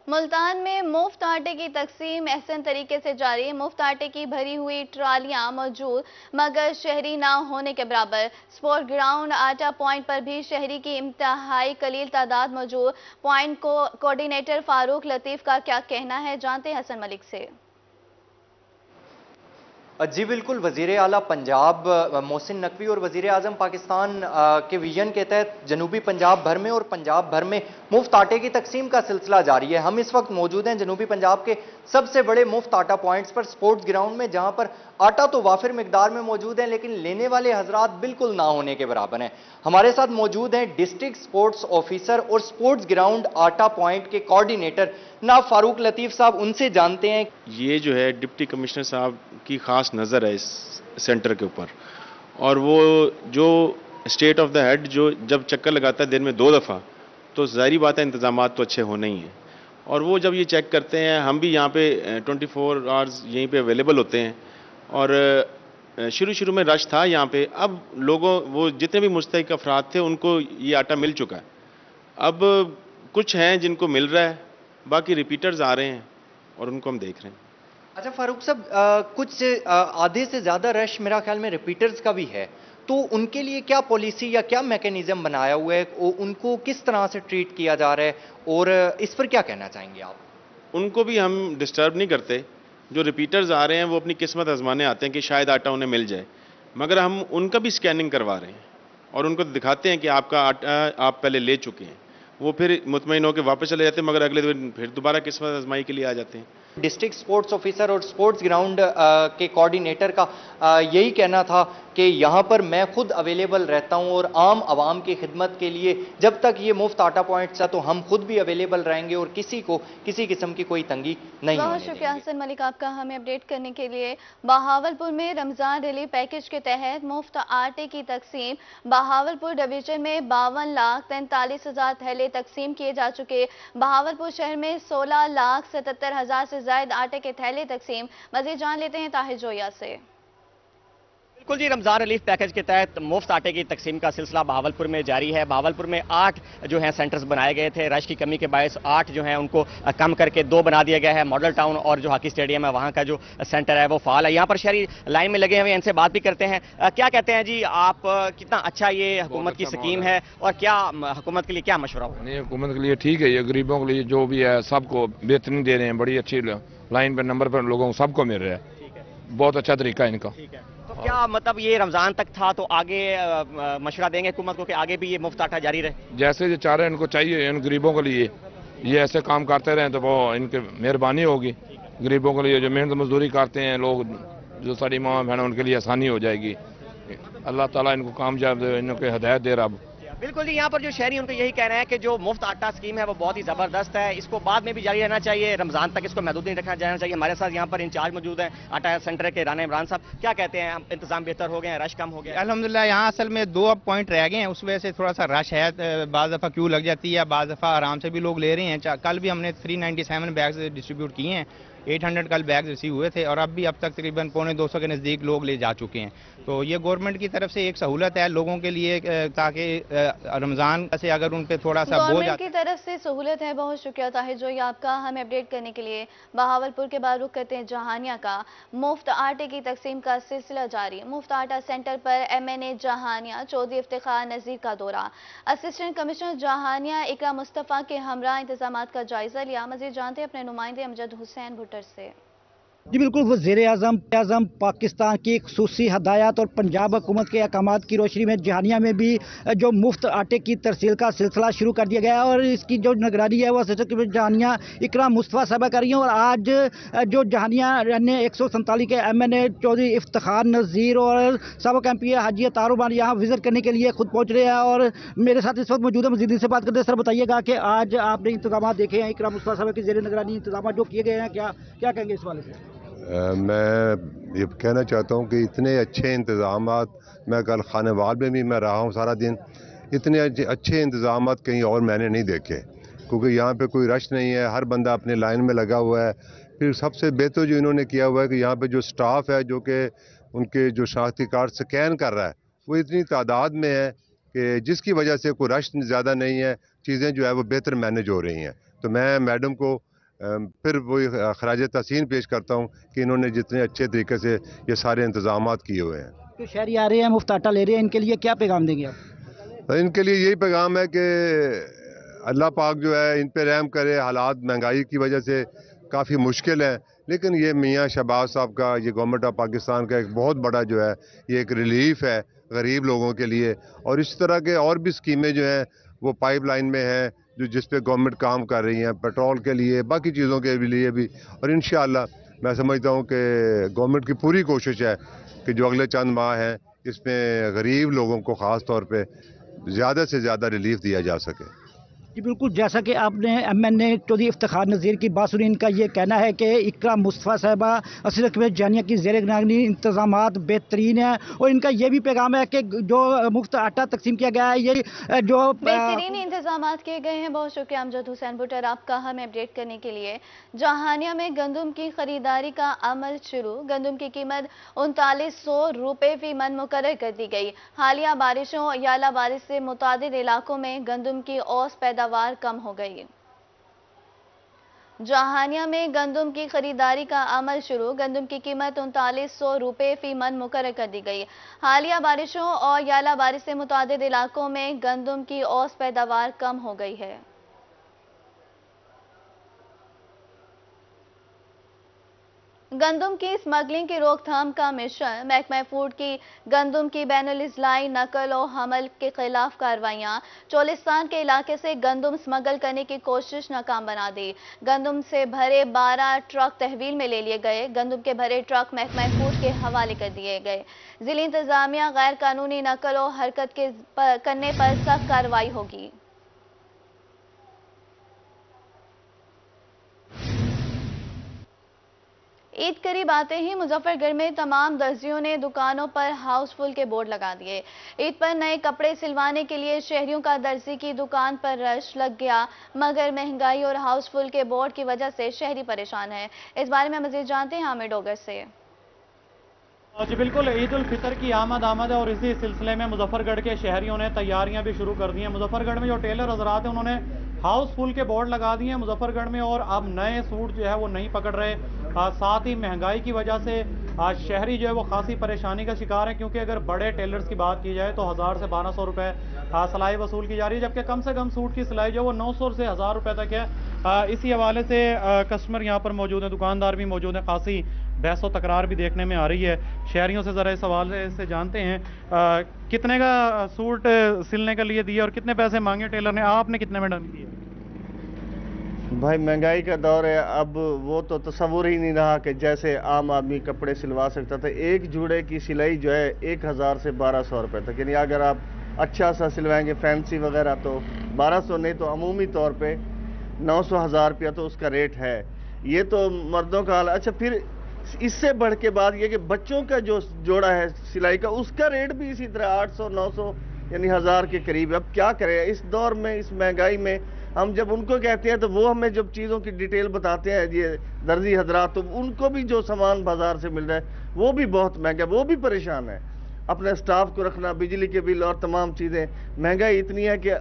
मुल्तान में मुफ्त आटे की तकसीम एहसन तरीके से जारी। मुफ्त आटे की भरी हुई ट्रालियां मौजूद, मगर शहरी ना होने के बराबर। स्पोर्ट ग्राउंड आटा पॉइंट पर भी शहरी की इंतहाई कलील तादाद मौजूद। पॉइंट को कोऑर्डिनेटर फारूक लतीफ का क्या कहना है, जानते हैं हसन मलिक से। जी बिल्कुल, वज़ीर आला पंजाब मोहसिन नकवी और वज़ीर आज़म पाकिस्तान के विजन के तहत जनूबी पंजाब भर में और पंजाब भर में मुफ्त आटे की तकसीम का सिलसिला जारी है। हम इस वक्त मौजूद हैं जनूबी पंजाब के सबसे बड़े मुफ्त आटा पॉइंट्स पर, स्पोर्ट्स ग्राउंड में, जहां पर आटा तो वाफिर मिकदार में मौजूद है लेकिन लेने वाले हजरात बिल्कुल ना होने के बराबर हैं। हमारे साथ मौजूद हैं डिस्ट्रिक्ट स्पोर्ट्स ऑफिसर और स्पोर्ट्स ग्राउंड आटा पॉइंट के कोऑर्डिनेटर जनाब फारूक लतीफ साहब। उनसे जानते हैं। ये जो है डिप्टी कमिश्नर साहब की खास नज़र है इस सेंटर के ऊपर, और वो जो स्टेट ऑफ द हेड जो जब चक्कर लगाता है दिन में 2 दफ़ा, तो ज़ाहिर बात है इंतजामात तो अच्छे होने ही हैं। और वो जब ये चेक करते हैं, हम भी यहाँ पे 24 आवर्स यहीं पे अवेलेबल होते हैं। और शुरू में रश था यहाँ पे, अब लोगों वो जितने भी मुस्तहिक अफराद थे उनको ये आटा मिल चुका है। अब कुछ हैं जिनको मिल रहा है, बाकी रिपीटर्स आ रहे हैं और उनको हम देख रहे हैं। अच्छा फारूक साहब, कुछ आधे से ज़्यादा रश मेरा ख्याल में रिपीटर्स का भी है, तो उनके लिए क्या पॉलिसी या क्या मैकेनिज्म बनाया हुआ है, उनको किस तरह से ट्रीट किया जा रहा है, और इस पर क्या कहना चाहेंगे आप? उनको भी हम डिस्टर्ब नहीं करते। जो रिपीटर्स आ रहे हैं वो अपनी किस्मत आजमाने आते हैं कि शायद आटा उन्हें मिल जाए, मगर हम उनका भी स्कैनिंग करवा रहे हैं और उनको दिखाते हैं कि आपका आटा आप पहले ले चुके हैं। वो फिर मुतमईन होकर वापस चले जाते हैं, मगर अगले दिन फिर दोबारा किस्मत आजमाई के लिए आ जाते हैं। डिस्ट्रिक्ट स्पोर्ट्स ऑफिसर और स्पोर्ट्स ग्राउंड के कोऑर्डिनेटर का यही कहना था कि यहाँ पर मैं खुद अवेलेबल रहता हूँ और आम आवाम की खिदमत के लिए जब तक ये मुफ्त आटा पॉइंट्स है तो हम खुद भी अवेलेबल रहेंगे और किसी को किसी किस्म की कोई तंगी नहीं होने बहुत शुक्रिया हसन मलिक आपका हमें अपडेट करने के लिए। बहावलपुर में रमजान रिलीफ पैकेज के तहत मुफ्त आटे की तकसीम। बहावलपुर डिवीजन में 52,43,000 थैले तकसीम किए जा चुके। बहावलपुर शहर में 16,77,000 से ज्यादा आटे के थैले तकसीम। मजीद जान लेते हैं ताहिर जोया से। बिल्कुल जी, रमजान रिलीफ पैकेज के तहत मुफ्त आटे की तकसीम का सिलसिला बहावलपुर में जारी है। बहावलपुर में 8 जो है सेंटर्स बनाए गए थे। रश की कमी के बायस 8 जो है उनको कम करके 2 बना दिया गया है। मॉडल टाउन और जो हॉकी स्टेडियम है वहां का जो सेंटर है वो फाल है। यहाँ पर शहरी लाइन में लगे हुए, इनसे बात भी करते हैं। क्या कहते हैं जी आप, कितना अच्छा ये हुकूमत की स्कीम है और क्या हुकूमत के लिए क्या मशवरा होगा? नहीं, हुकूमत के लिए ठीक है, ये गरीबों के लिए जो भी है सबको बेहतरीन दे रहे हैं। बड़ी अच्छी लाइन पर नंबर पर लोगों को सबको मिल रहा है। बहुत अच्छा तरीका है इनका। तो क्या मतलब ये रमजान तक था, तो आगे मशवरा देंगे हुकूमत को कि आगे भी ये मुफ्त आटा जारी रहे? जैसे जो चाह रहे हैं इनको चाहिए, इन गरीबों के लिए ये ऐसे काम करते रहें तो वो इनकी मेहरबानी होगी। गरीबों के लिए जो मेहनत मजदूरी करते हैं लोग, जो सारी माँ बहन, उनके लिए आसानी हो जाएगी। अल्लाह ताला इनको कामयाब दे, इनको हिदायत दे रहा। बिल्कुल जी, यहाँ पर जो शहरी उनको यही कह रहे हैं कि जो मुफ्त आटा स्कीम है वो बहुत ही जबरदस्त है, इसको बाद में भी जारी रहना चाहिए, रमजान तक इसको महदूद नहीं रखना जाना चाहिए। हमारे साथ यहाँ पर इंचार्ज मौजूद हैं आटा सेंटर के, राना इमरान साहब। क्या कहते हैं, इंतजाम बेहतर हो गए हैं, रश कम हो गया? अल्हम्दुलिल्लाह यहाँ असल में 2 अब पॉइंट रह गए हैं, उस वजह से थोड़ा सा रश है। बाज़ दफ़ा क्यू लग जाती है, बाज़ दफ़ा आराम से भी लोग ले रहे हैं। कल भी हमने 397 बैग्स डिस्ट्रीब्यूट किए हैं, 800 कल बैग रिसीव हुए थे और अब भी अब तक तकरीबन 250 के नज़दीक लोग ले जा चुके हैं। तो ये गवर्नमेंट की तरफ से एक सहूलत है लोगों के लिए, ताकि रमज़ान से अगर उन पे थोड़ा सा बोझ गवर्नमेंट की तरफ से सहूलत है। बहुत शुक्रिया ताहिर जोई आपका हमें अपडेट करने के लिए। बहावलपुर के बाद रुख करते हैं जहानिया का। मुफ्त आटे की तकसीम का सिलसिला जारी। मुफ्त आटा सेंटर पर MNA जहानिया चौधरी इफ्तिखार नजीर का दौरा। असिस्टेंट कमिश्नर जहानिया इकरा मुस्तफ़ा के हमरा इंतजाम का जायजा लिया। मजीद जानते हैं अपने नुमाइंदे अमजद हुसैन भुट्टर से। जी बिल्कुल, वज़ीर आज़म पाकिस्तान की खुसूसी हदायत और पंजाब हुकूमत के अहकामात की रोशनी में जहानिया में भी जो मुफ्त आटे की तरसील का सिलसिला शुरू कर दिया गया है और इसकी जो निगरानी है वो असिस्टेंट कमिश्नर जहानिया इकरा मुस्तफ़ा साहबा कर रही हैं। और आज जो जहानिया ने 147 के MNA चौधरी इफ्तिखार नज़ीर और सबक MP हाजी तारुबान यहाँ विजिट करने के लिए खुद पहुँच रहे हैं और मेरे साथ इस वक्त मौजूद है। मजीद से बात करते हैं। सर बताइएगा कि आज आपने इंतजाम देखे हैं, इकरा मुस्तफ़ा साहबा की ज़ेर निगरानी इंतजाम जो किए गए हैं, क्या कहेंगे इस वाले से? मैं ये कहना चाहता हूँ कि इतने अच्छे इंतज़ामात, मैं कल खानेवाल में भी मैं रहा हूँ सारा दिन, इतने अच्छे इंतज़ामात कहीं और मैंने नहीं देखे, क्योंकि यहाँ पे कोई रश नहीं है, हर बंदा अपने लाइन में लगा हुआ है। फिर सबसे बेहतर जो इन्होंने किया हुआ है कि यहाँ पे जो स्टाफ है जो कि उनके जो शनाख्ती कार्ड स्कैन कर रहा है वो इतनी तादाद में है कि जिसकी वजह से कोई रश ज़्यादा नहीं है, चीज़ें जो है वो बेहतर मैनेज हो रही हैं। तो मैं मैडम को फिर वही खराज तहसीन पेश करता हूँ कि इन्होंने जितने अच्छे तरीके से ये सारे इंतजाम किए हुए हैं। जो शहरी आ रहे हैं, मुफ्त आटा ले रहे हैं, इनके लिए क्या पैगाम देंगे आप? तो इनके लिए यही पैगाम है कि अल्लाह पाक जो है इन पे रहम करे। हालात महंगाई की वजह से काफ़ी मुश्किल है, लेकिन ये मियाँ शहबाज साहब का, ये गवर्नमेंट ऑफ पाकिस्तान का एक बहुत बड़ा जो है ये एक रिलीफ है गरीब लोगों के लिए। और इस तरह के और भी स्कीमें जो हैं वो पाइपलाइन में हैं, जो जिस पे गवर्नमेंट काम कर रही हैं, पेट्रोल के लिए, बाकी चीज़ों के लिए भी। और इंशाअल्लाह मैं समझता हूँ कि गवर्नमेंट की पूरी कोशिश है कि जो अगले चंद माह हैं इसमें गरीब लोगों को ख़ास तौर पे ज़्यादा से ज़्यादा रिलीफ दिया जा सके। जी बिल्कुल, जैसा कि आपने MNA चौधरी इफ्तिखार नज़ीर की बात सुनी, इनका ये कहना है कि इकरा मुस्तफ़ा साहिबा असरत में जानिया की ज़ेर निगरानी इंतज़ामात बेहतरीन है। और इनका ये भी पैगाम है कि जो मुफ्त आटा तकसीम किया गया है, ये जो बेहतरीन इंतजाम किए गए हैं। बहुत शुक्रिया अमजद हुसैन बुटर आपका हमें अपडेट करने के लिए। जहानिया में गंदम की खरीदारी का अमल शुरू। गंदम की कीमत 3900 रुपये फी मन मुकर्रर कर दी गई। हालिया बारिशों या आला बारिश से मुतादिद इलाकों में गंदम की औसत पैदावार कम हो गई। जहानिया में गंदम की खरीदारी का अमल शुरू। गंदम की कीमत 3900 रुपये फी मन मुकर्रर कर दी गई। हालिया बारिशों और याला बारिश से मुतादिद इलाकों में गंदम की औसत पैदावार कम हो गई है। गंदम की स्मगलिंग की रोकथाम का मिशन। महकमा फूड की गंदम की बैनुल इज़लाई नकल और हमल के खिलाफ कार्रवाइयां। चोलिस्तान के इलाके से गंदम स्मगल करने की कोशिश नाकाम बना दी। गंदम से भरे 12 ट्रक तहवील में ले लिए गए। गंदम के भरे ट्रक महकमा फूड के हवाले कर दिए गए। जिला इंतजामिया गैर कानूनी नकल और हरकत करने पर सख्त कार्रवाई होगी। ईद करीब आते ही मुजफ्फरगढ़ में तमाम दर्जियों ने दुकानों पर हाउसफुल के बोर्ड लगा दिए। ईद पर नए कपड़े सिलवाने के लिए शहरियों का दर्जी की दुकान पर रश लग गया, मगर महंगाई और हाउसफुल के बोर्ड की वजह से शहरी परेशान है। इस बारे में मजीद जानते हैं हामिद डोगर से। जी बिल्कुल, ईद उल फितर की आमद है और इसी सिलसिले में मुजफ्फरगढ़ के शहरियों ने तैयारियां भी शुरू कर दी हैं। मुजफ्फरगढ़ में जो टेलर हजरात हैं उन्होंने हाउसफुल के बोर्ड लगा दिए हैं मुजफ्फरगढ़ में, और अब नए सूट जो है वो नहीं पकड़ रहे। साथ ही महंगाई की वजह से शहरी जो है वो खासी परेशानी का शिकार है, क्योंकि अगर बड़े टेलर्स की बात की जाए तो 1000 से 1200 रुपए सिलाई वसूल की जा रही है, जबकि कम से कम सूट की सिलाई जो है वो 900 से 1000 रुपए तक है। इसी हवाले से कस्टमर यहाँ पर मौजूद है, दुकानदार भी मौजूद है, खासी बहस व तकरार भी देखने में आ रही है। शहरियों से ज़रा इस हवाले से जानते हैं कितने का सूट सिलने के लिए दिया और कितने पैसे मांगे टेलर ने, आपने कितने में डन किए? भाई महंगाई का दौर है, अब वो तो तस्वुर ही नहीं रहा कि जैसे आम आदमी कपड़े सिलवा सकता था। एक जूड़े की सिलाई जो है 1000 से 1200 रुपये तक, यानी अगर आप अच्छा सा सिलवाएंगे फैंसी वगैरह तो 1200 नहीं तो अमूमी तौर पे 900-1000 रुपया तो उसका रेट है। ये तो मर्दों का हाल। अच्छा, फिर इससे बढ़ के बात ये कि बच्चों का जो जोड़ा है सिलाई का, उसका रेट भी इसी तरह 800-900 यानी 1000 के करीब। अब क्या करें इस दौर में, इस महंगाई में? हम जब उनको कहते हैं तो वो हमें जब चीज़ों की डिटेल बताते हैं ये दर्जी हजरात, तो उनको भी जो सामान बाजार से मिल रहा है वो भी बहुत महंगा, वो भी परेशान है। अपने स्टाफ को रखना, बिजली के बिल और तमाम चीज़ें, महंगाई इतनी है कि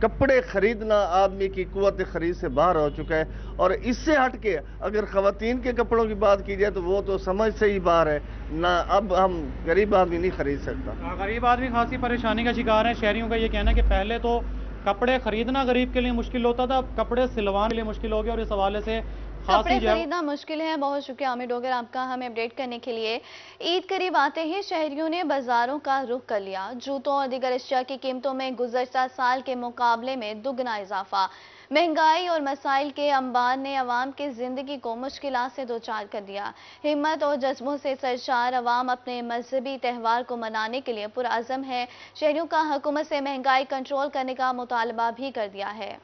कपड़े खरीदना आदमी की कुव्वत खरीद से बाहर हो चुका है। और इससे हट के अगर ख़वातीन के कपड़ों की बात की जाए तो वो तो समझ से ही बाहर है ना। अब हम गरीब आदमी नहीं खरीद सकता। गरीब आदमी खासी परेशानी का शिकार है। शहरियों का ये कहना है कि पहले तो कपड़े खरीदना गरीब के लिए मुश्किल होता था, अब कपड़े सिलवाने के लिए मुश्किल हो गया, और इस हवाले से कपड़े खरीदना मुश्किल है। बहुत शुक्रिया हामिद डोगर आपका हमें अपडेट करने के लिए। ईद करीब आते ही शहरियों ने बाजारों का रुख कर लिया। जूतों और दीगर अशिया की कीमतों में गुज़श्ता साल के मुकाबले में दुगना इजाफा। महंगाई और मसाइल के अंबार ने अवाम की जिंदगी को मुश्किलात से दो चार कर दिया। हिम्मत और जज्बों से सरशार अवाम अपने मजहबी त्यौहार को मनाने के लिए पुरअज़म है। शहरियों का हुकूमत से महंगाई कंट्रोल करने का मुतालबा भी कर दिया है।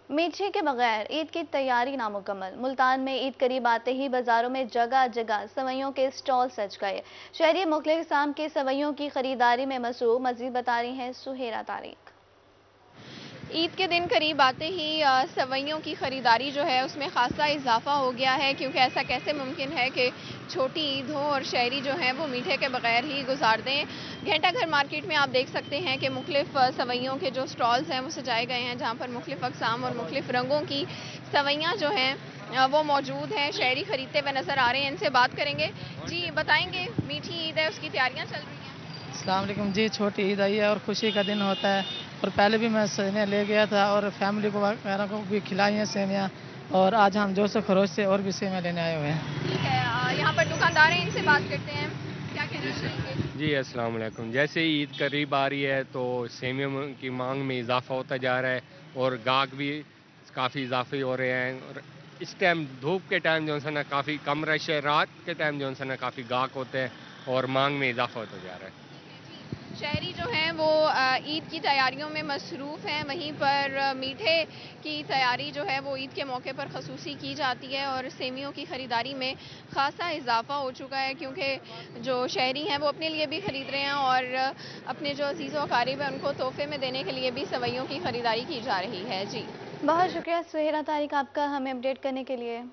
मीठे के बगैर ईद की तैयारी नामुकम्मल। मुल्तान में ईद करीब आते ही बाजारों में जगह जगह सवैयों के स्टॉल सज गए। शहरी मुख्तलिफ किस्म के सवैयों की खरीदारी में मसरूफ। मजीद बता रही हैं सुहेरा तारिक। ईद के दिन करीब आते ही सवैयों की ख़रीदारी जो है उसमें ख़ासा इजाफा हो गया है, क्योंकि ऐसा कैसे मुमकिन है कि छोटी ईद हो और शहरी जो हैं वो मीठे के बगैर ही गुजार दें। घंटा घर मार्केट में आप देख सकते हैं कि मुख्तलिफ सवैयों के जो स्टॉल्स हैं वो सजाए गए हैं, जहाँ पर मुख्तलिफ अक़साम और मुख्तलिफ रंगों की सवैयाँ जो हैं वो मौजूद हैं। शहरी ख़रीदते हुए नज़र आ रहे हैं, इनसे बात करेंगे। जी बताएँगे, मीठी ईद है, उसकी तैयारियाँ चल रही हैं? अस्सलाम वालेकुम जी, छोटी ईद आई है और खुशी का दिन होता है, और पहले भी मैं सेवियाँ ले गया था और फैमिली को वगैरह को भी खिलाई हैं सेवियाँ, और आज हम जोश खरोश से और भी सेवियाँ लेने आए हुए हैं। ठीक है, यहाँ पर दुकानदार हैं, इनसे बात करते हैं, क्या कहना चाहेंगे? जी अस्सलाम वालेकुम। जैसे ही ईद करीब आ रही है तो सेवियों की मांग में इजाफा होता जा रहा है और गाहक भी काफ़ी इजाफे हो रहे हैं, और इस टाइम धूप के टाइम जो है ना काफ़ी कम रश है, रात के टाइम जो है ना काफ़ी गाहक होते हैं और मांग में इजाफा होता जा रहा है। शहरी जो हैं वो ईद की तैयारियों में मसरूफ़ हैं, वहीं पर मीठे की तैयारी जो है वो ईद के मौके पर खसूसी की जाती है, और सेवियों की ख़रीदारी में ख़ासा इजाफा हो चुका है, क्योंकि जो शहरी हैं वो अपने लिए भी ख़रीद रहे हैं और अपने जो अजीज़ व अक़ारिब हैं उनको तोहफे में देने के लिए भी सवैयों की ख़रीदारी की जा रही है। जी बहुत शुक्रिया सुहेरा तारिक आपका हमें अपडेट करने के लिए।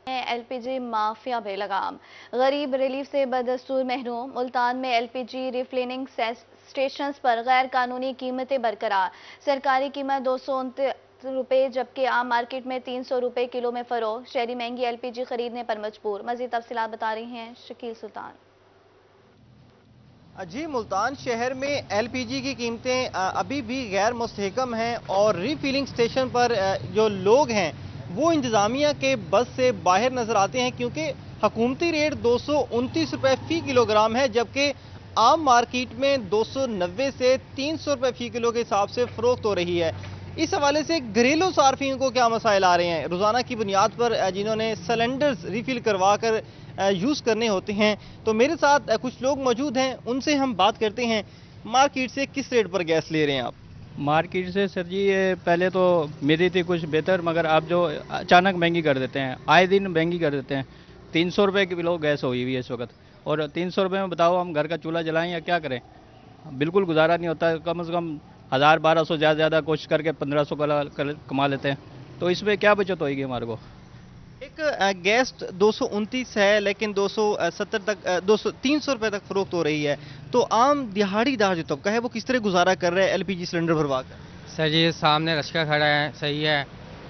एलपीजी माफिया बेलगाम, गरीब रिलीफ से बदस्तूर महरूम। मुल्तान में एलपीजी रिफिलिंग स्टेशंस पर गैर कानूनी कीमतें बरकरार। सरकारी कीमत 229 रुपये जबकि आम मार्केट में 300 रुपये किलो में फरोख्त। शहरी महंगी एलपीजी खरीदने पर मजबूर। मजीद तफसीलात बता रही हैं शकील सुल्तान। जी, मुल्तान शहर में एलपीजी की कीमतें अभी भी गैर मुस्तहकम हैं और रिफिलिंग स्टेशन पर जो लोग हैं वो इंतज़ामिया के बस से बाहर नज़र आते हैं, क्योंकि हकूमती रेट 229 रुपये फ़ी किलोग्राम है, जबकि आम मार्केट में 290 से 300 रुपये फ़ी किलो के हिसाब से फ़रोख्त हो रही है। इस हवाले से घरेलू सार्फिन को क्या मसाइल आ रहे हैं? रोज़ाना की बुनियाद पर जिन्होंने सिलेंडर्स रिफ़िल करवा कर यूज़ करने होते हैं, तो मेरे साथ कुछ लोग मौजूद हैं, उनसे हम बात करते हैं। मार्केट से किस रेट पर गैस ले रहे हैं आप? मार्केट से सर जी ये पहले तो मिली थी कुछ बेहतर, मगर अब जो अचानक महंगी कर देते हैं, आए दिन महंगी कर देते हैं। 300 रुपये किलो गैस हुई हुई है इस वक्त, और 300 रुपये में बताओ हम घर का चूल्हा जलाएं या क्या करें? बिल्कुल गुजारा नहीं होता। कम से कम 1000-1200 ज़्यादा कोशिश करके 1500 कमा लेते हैं, तो इसमें क्या बचत होगी हमारे को? एक गैस 229 है, लेकिन 270 तक 300 रुपये तक फरोख्त हो रही है, तो आम दिहाड़ीदार जो तबका है वो किस तरह गुजारा कर रहे हैं एलपीजी सिलेंडर भरवा कर? सर जी सामने रश्का खड़ा है, सही है,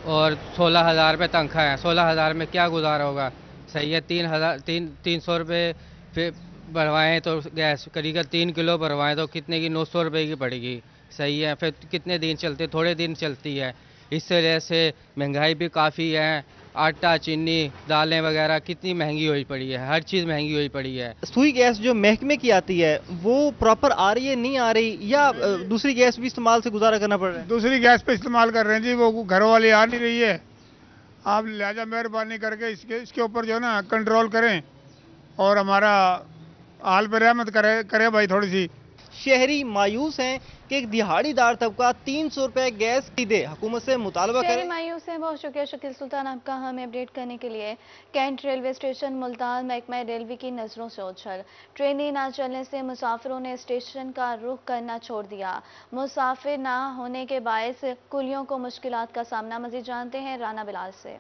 और 16,000 रुपये तनख्वाह है। 16,000 में क्या गुजारा होगा? सही है, 300 रुपये फिर भरवाएँ तो गैस करीब 3 किलो भरवाएँ तो कितने की? 900 रुपये की पड़ेगी। सही है, फिर कितने दिन चलते? थोड़े दिन चलती है। इस तरह से महंगाई भी काफ़ी है। आटा, चीनी, दालें वगैरह कितनी महंगी हुई पड़ी है, हर चीज़ महंगी हुई पड़ी है। सुई गैस जो महकमे की आती है वो प्रॉपर आ रही है, नहीं आ रही, या दूसरी गैस भी इस्तेमाल से गुजारा करना पड़ रहा है? दूसरी गैस पे इस्तेमाल कर रहे हैं जी, वो घरों वाली आ नहीं रही है। आप लिहाजा मेहरबानी करके इसके ऊपर जो है ना कंट्रोल करें और हमारा हाल पे रहमत करे भाई थोड़ी सी। शहरी मायूस हैं कि एक दिहाड़ीदार तबका 300 रुपये गैस की दे, हुकूमत से मुतालबा करें। शहरी मायूस हैं। बहुत शुक्रिया शकील सुल्तान आपका हमें अपडेट करने के लिए। कैंट रेलवे स्टेशन मुल्तान महकमा रेलवे की नज़रों से ओझल। ट्रेनें ना चलने से मुसाफिरों ने स्टेशन का रुख करना छोड़ दिया। मुसाफिर ना होने के बायस कुलियों को मुश्किलात का सामना। मज़ीद जानते हैं राना बिलाल से।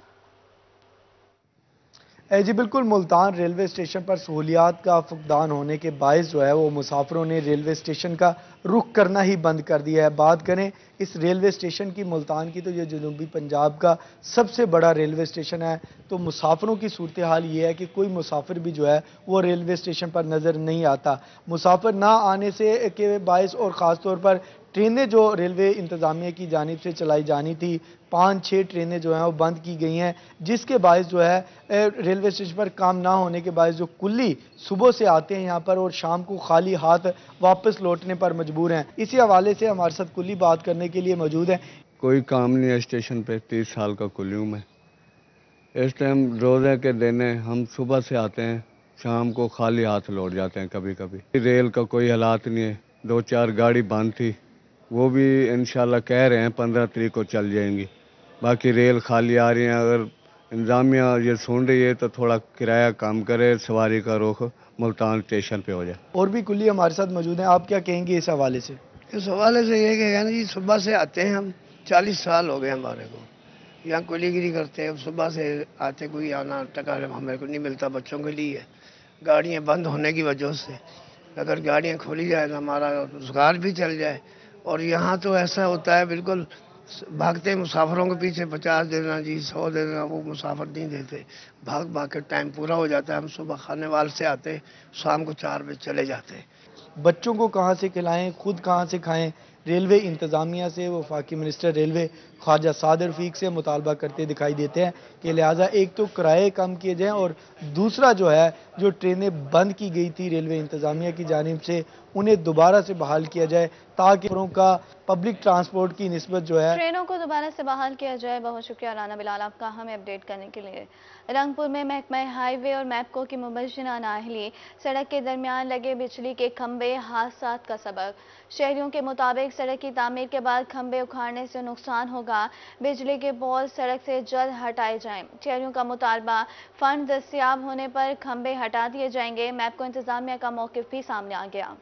जी बिल्कुल, मुल्तान रेलवे स्टेशन पर सहूलियात का फुकदान होने के बायस जो है वो मुसाफिरों ने रेलवे स्टेशन का रुख करना ही बंद कर दिया है। बात करें इस रेलवे स्टेशन की मुल्तान की, तो ये जनूबी पंजाब का सबसे बड़ा रेलवे स्टेशन है, तो मुसाफिरों की सूरत हाल ये है कि कोई मुसाफिर भी जो है वो रेलवे स्टेशन पर नज़र नहीं आता। मुसाफिर ना आने से के बायस और ख़ास तौर पर ट्रेनें जो रेलवे इंतज़ामिया की जानिब से चलाई जानी थी, 5-6 ट्रेनें जो हैं वो बंद की गई हैं, जिसके बायस जो है रेलवे स्टेशन पर काम ना होने के बायस जो कुल्ली सुबह से आते हैं यहाँ पर और शाम को खाली हाथ वापस लौटने पर मजबूर हैं। इसी हवाले से हमारे साथ कुल्ली बात करने के लिए मौजूद है। कोई काम नहीं है स्टेशन पे, 30 साल का कुल्ली हूँ मैं। इस टाइम रोज़े के दिन हम सुबह से आते हैं, शाम को खाली हाथ लौट जाते हैं। कभी कभी रेल का कोई हालात नहीं है, 2-4 गाड़ी बंद थी, वो भी इंशाल्लाह कह रहे हैं 15 तारीख को चल जाएंगी। बाकी रेल खाली आ रही हैं। अगर इंतजामिया ये सुन रही है तो थोड़ा किराया कम करे, सवारी का रुख मुल्तान स्टेशन पे हो जाए। और भी कुल्ली हमारे साथ मौजूद हैं, आप क्या कहेंगे इस हवाले से? इस हवाले से ये कहेगा ना जी, सुबह से आते हैं हम, 40 साल हो गए हमारे को यहाँ कुलीगिरी करते हैं। सुबह से आते, कोई आना टका हमें को नहीं मिलता बच्चों के लिए, गाड़ियाँ बंद होने की वजह से। अगर गाड़ियाँ खोली जाए तो हमारा रोजगार भी चल जाए। और यहाँ तो ऐसा होता है बिल्कुल भागते मुसाफिरों के पीछे 50 देना जी, 100 देना, वो मुसाफिर नहीं देते। भाग भाग के टाइम पूरा हो जाता है। हम सुबह खाने वाले से आते, शाम को 4 बजे चले जाते। बच्चों को कहाँ से खिलाएं, खुद कहाँ से खाएं। रेलवे इंतज़ामिया से वफाकी मिनिस्टर रेलवे ख्वाजा साद रफ़ीक से मुतालबा करते दिखाई देते हैं कि लिहाजा एक तो किराए कम किए जाएं और दूसरा जो है, जो ट्रेनें बंद की गई थी रेलवे इंतज़ामिया की जानिब से, उन्हें दोबारा से बहाल किया जाए ताकि का पब्लिक ट्रांसपोर्ट की निस्बत जो है, ट्रेनों को दोबारा से बहाल किया जाए। बहुत शुक्रिया राना बिलाल आपका हमें अपडेट करने के लिए। रंगपुर में महकमा हाईवे और मैप्को की मुबैना नाअहली, सड़क के दरमियान लगे बिजली के खंभे हादसात का सबब। शहरियों के मुताबिक सड़क की तामीर के बाद खंभे उखाड़ने से नुकसान होगा। बिजली के पोल सड़क से जल्द हटाए जाएं। शहरियों का मुतालबा, फंड दस्तियाब होने पर खंभे हटा दिए जाएंगे। मैप्को इंतजामिया का मौकिफ भी सामने आ गया।